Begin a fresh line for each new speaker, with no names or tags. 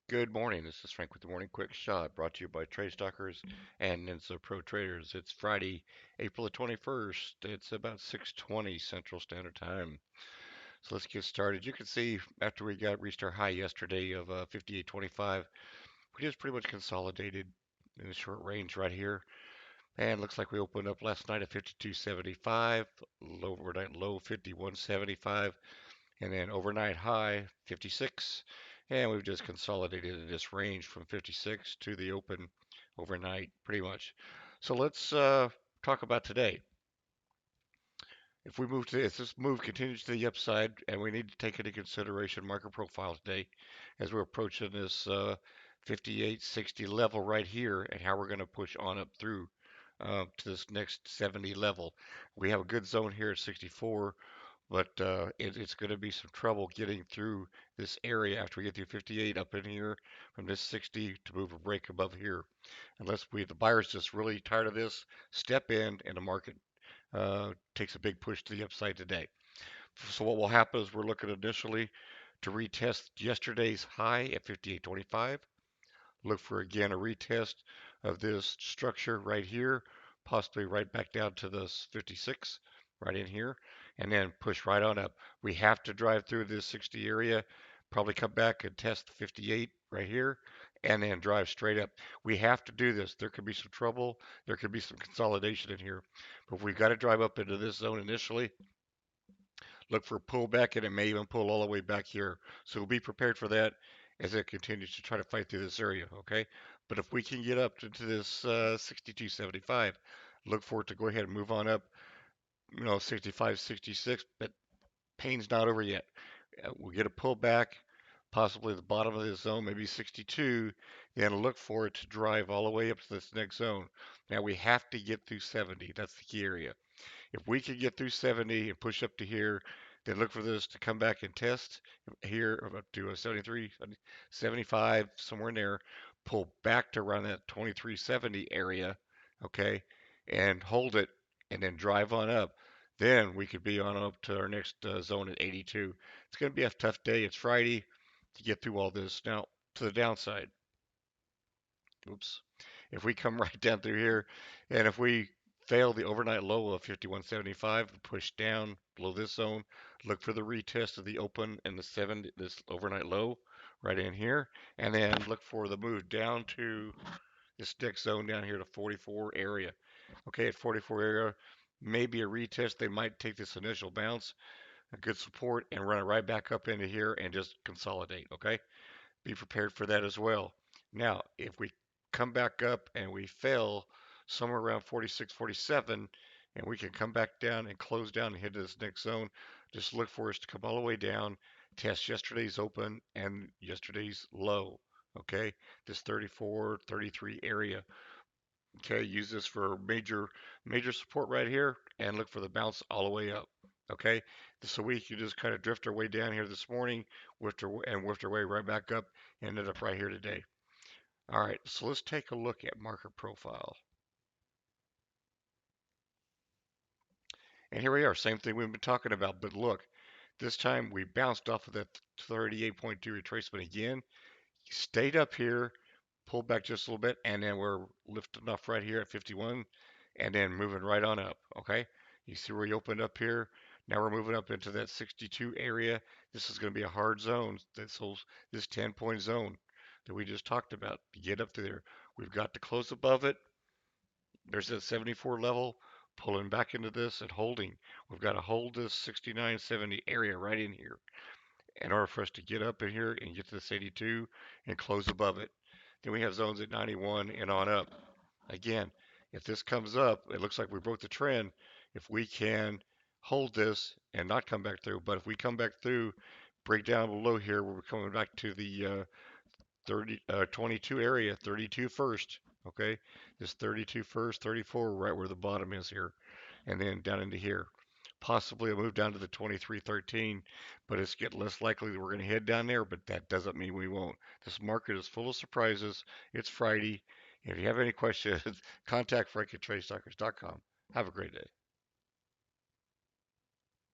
Good morning. This is Frank with the Morning Quick Shot, brought to you by Trade Stalkers and Ninja Pro Traders. It's Friday, April the 21st. It's about 6:20 Central Standard Time. So let's get started. You can see after we got reached our high yesterday of 58.25, we just pretty much consolidated in the short range right here. And looks like we opened up last night at 52.75, overnight low 51.75, and then overnight high 56, and we've just consolidated in this range from 56 to the open overnight pretty much. So let's talk about today. If this move continues to the upside, and we need to take into consideration market profile today as we're approaching this 58.60 level right here, and how we're going to push on up through to this next 70 level. We have a good zone here at 64, but it's going to be some trouble getting through this area after we get through 58 up in here from this 60 to move a break above here. Unless the buyer's just really tired of this, step in and the market takes a big push to the upside today. So what will happen is we're looking initially to retest yesterday's high at 58.25. Look for again a retest of this structure right here, possibly right back down to this 56 right in here, and then push right on up. We have to drive through this 60 area, probably come back and test the 58 right here, and then drive straight up. We have to do this. There could be some trouble. There could be some consolidation in here, but we've got to drive up into this zone initially. Look for a pullback, and it may even pull all the way back here. So be prepared for that as it continues to try to fight through this area, okay? But if we can get up to this 62.75, look for it to go ahead and move on up, 65, 66, but pain's not over yet. We'll get a pullback, possibly the bottom of this zone, maybe 62, then look for it to drive all the way up to this next zone. Now we have to get through 70. That's the key area. If we can get through 70 and push up to here, then look for this to come back and test here up to a 73, 75, somewhere in there, pull back to around that 2370 area, okay, and hold it and then drive on up. Then we could be on up to our next zone at 82. It's going to be a tough day. It's Friday to get through all this. Now, to the downside, oops. If we come right down through here, and if we fail the overnight low of 51.75 and push down below this zone, look for the retest of the open and the this overnight low right in here, and then look for the move down to this next zone down here to 44 area. Okay, at 44 area, maybe a retest. They might take this initial bounce, a good support, and run it right back up into here and just consolidate. Okay, be prepared for that as well. Now, if we come back up and we fail somewhere around 46, 47, and we can come back down and close down and hit this next zone, just look for us to come all the way down, test yesterday's open and yesterday's low. Okay, this 34, 33 area. Okay, use this for major support right here and look for the bounce all the way up. Okay, so we can just kind of drift our way down here this morning, whiffed our way right back up, and ended up right here today. All right, so let's take a look at market profile. And here we are, same thing we've been talking about, but look, this time we bounced off of that 38.2 retracement again, stayed up here, pulled back just a little bit, and then we're lifting off right here at 51, and then moving right on up. Okay, you see where we opened up here. Now we're moving up into that 62 area. This is going to be a hard zone. This 10-point zone that we just talked about. To get up to there, we've got to close above it. There's that 74 level. Pulling back into this and holding. We've got to hold this 69, 70 area right in here in order for us to get up in here and get to this 82 and close above it. Then we have zones at 91 and on up. Again, if this comes up, it looks like we broke the trend. If we can hold this and not come back through, but if we come back through, break down below here, where we're coming back to the 22 area, 32 first. Okay, this 32 first, 34 right where the bottom is here, and then down into here. Possibly a move down to the 23.13, but it's getting less likely that we're going to head down there, but that doesn't mean we won't. This market is full of surprises. It's Friday. If you have any questions, contact Frank at TradeStalkers.com. Have a great day.